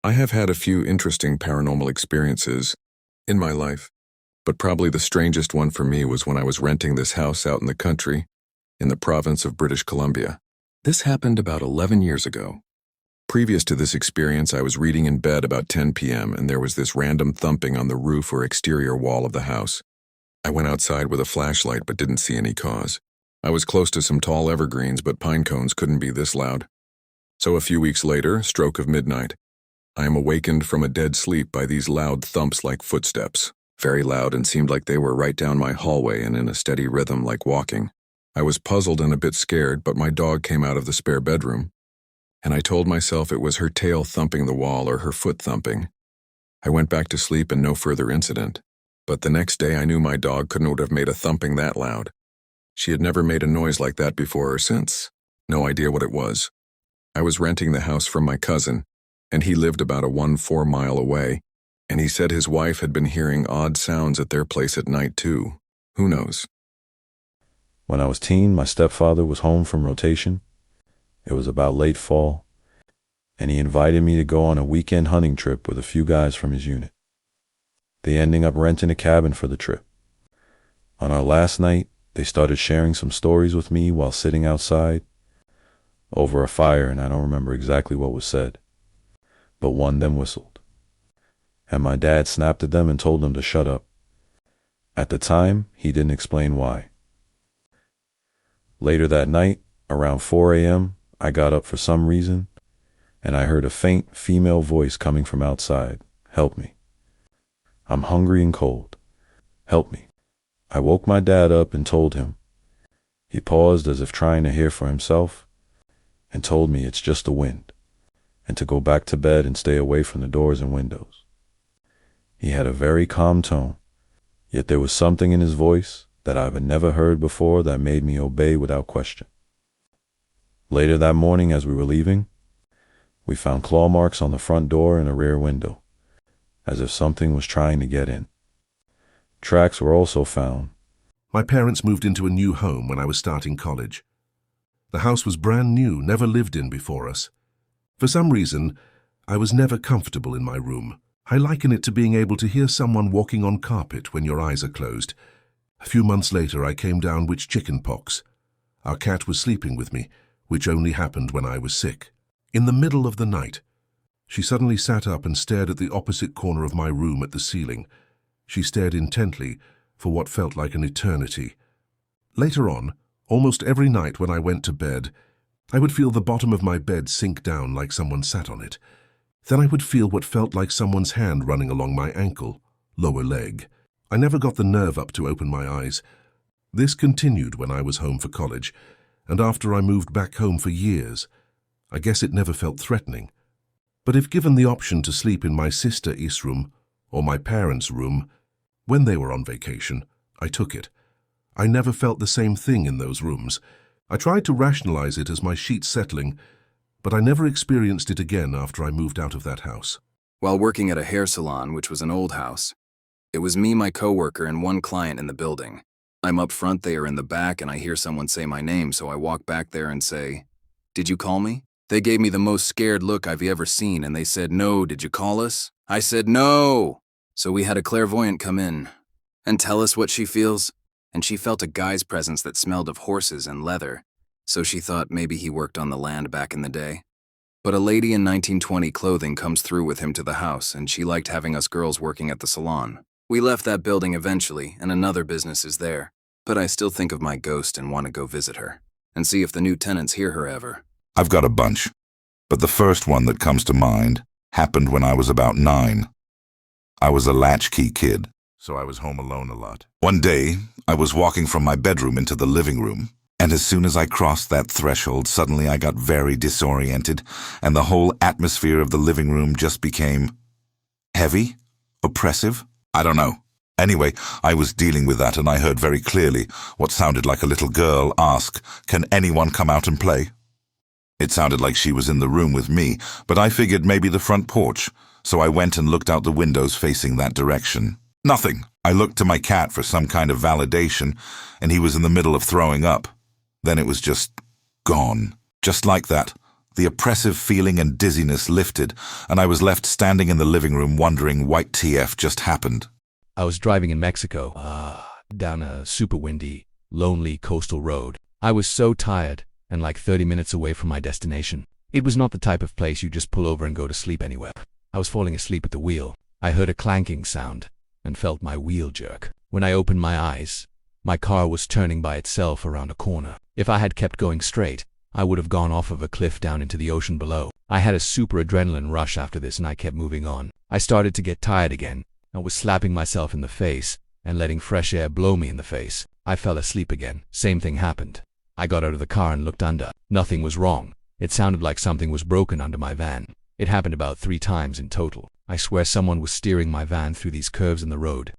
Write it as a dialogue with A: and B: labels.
A: I have had a few interesting paranormal experiences in my life, but probably the strangest one for me was when I was renting this house out in the country, in the province of British Columbia. This happened about 11 years ago. Previous to this experience, I was reading in bed about 10 p.m. and there was this random thumping on the roof or exterior wall of the house. I went outside with a flashlight but didn't see any cause. I was close to some tall evergreens, but pine cones couldn't be this loud. So a few weeks later, stroke of midnight, I am awakened from a dead sleep by these loud thumps like footsteps, very loud and seemed like they were right down my hallway and in a steady rhythm like walking. I was puzzled and a bit scared, but my dog came out of the spare bedroom, and I told myself it was her tail thumping the wall or her foot thumping. I went back to sleep and no further incident, but the next day I knew my dog couldn't have made a thumping that loud. She had never made a noise like that before or since. No idea what it was. I was renting the house from my cousin, and he lived about a 1-4 mile away, and he said his wife had been hearing odd sounds at their place at night too. Who knows?
B: When I was teen, my stepfather was home from rotation. It was about late fall, and he invited me to go on a weekend hunting trip with a few guys from his unit. They ended up renting a cabin for the trip. On our last night, they started sharing some stories with me while sitting outside over a fire, and I don't remember exactly what was said, but one of them whistled. And my dad snapped at them and told them to shut up. At the time, he didn't explain why. Later that night, around 4 a.m., I got up for some reason, and I heard a faint female voice coming from outside. "Help me. I'm hungry and cold. Help me." I woke my dad up and told him. He paused as if trying to hear for himself, and told me it's just the wind, and to go back to bed and stay away from the doors and windows. He had a very calm tone, yet there was something in his voice that I've never heard before that made me obey without question. Later that morning as we were leaving, we found claw marks on the front door and a rear window, as if something was trying to get in. Tracks were also found.
C: My parents moved into a new home when I was starting college. The house was brand new, never lived in before us. For some reason, I was never comfortable in my room. I liken it to being able to hear someone walking on carpet when your eyes are closed. A few months later, I came down with chicken pox. Our cat was sleeping with me, which only happened when I was sick. In the middle of the night, she suddenly sat up and stared at the opposite corner of my room at the ceiling. She stared intently for what felt like an eternity. Later on, almost every night when I went to bed, I would feel the bottom of my bed sink down like someone sat on it. Then I would feel what felt like someone's hand running along my ankle, lower leg. I never got the nerve up to open my eyes. This continued when I was home for college, and after I moved back home for years. I guess it never felt threatening. But if given the option to sleep in my sister's room or my parents' room, when they were on vacation, I took it. I never felt the same thing in those rooms. I tried to rationalize it as my sheets settling, but I never experienced it again after I moved out of that house.
D: While working at a hair salon, which was an old house, it was me, my coworker, and one client in the building. I'm up front, they are in the back, and I hear someone say my name, so I walk back there and say, "Did you call me?" They gave me the most scared look I've ever seen, and they said, "No, did you call us?" I said, "No." So we had a clairvoyant come in and tell us what she feels, and she felt a guy's presence that smelled of horses and leather, so she thought maybe he worked on the land back in the day. But a lady in 1920 clothing comes through with him to the house, and she liked having us girls working at the salon. We left that building eventually, and another business is there, but I still think of my ghost and want to go visit her and see if the new tenants hear her ever.
E: I've got a bunch, but the first one that comes to mind happened when I was about 9. I was a latchkey kid, so I was home alone a lot. One day, I was walking from my bedroom into the living room, and as soon as I crossed that threshold, suddenly I got very disoriented, and the whole atmosphere of the living room just became heavy, oppressive. I don't know. Anyway, I was dealing with that, and I heard very clearly what sounded like a little girl ask, "Can anyone come out and play?" It sounded like she was in the room with me, but I figured maybe the front porch, so I went and looked out the windows facing that direction. Nothing. I looked to my cat for some kind of validation, and he was in the middle of throwing up. Then it was just gone. Just like that, The oppressive feeling and dizziness lifted, and I was left standing in the living room wondering what TF just happened.
F: I was driving in Mexico, down a super windy, lonely coastal road. I was so tired and like 30 minutes away from my destination. It was not the type of place you just pull over and go to sleep anywhere. I was falling asleep at the wheel. I heard a clanking sound and felt my wheel jerk. When I opened my eyes, my car was turning by itself around a corner. If I had kept going straight, I would have gone off of a cliff down into the ocean below. I had a super adrenaline rush after this and I kept moving on. I started to get tired again. I was slapping myself in the face and letting fresh air blow me in the face. I fell asleep again. Same thing happened. I got out of the car and looked under. Nothing was wrong. It sounded like something was broken under my van. It happened about 3 times in total. I swear someone was steering my van through these curves in the road.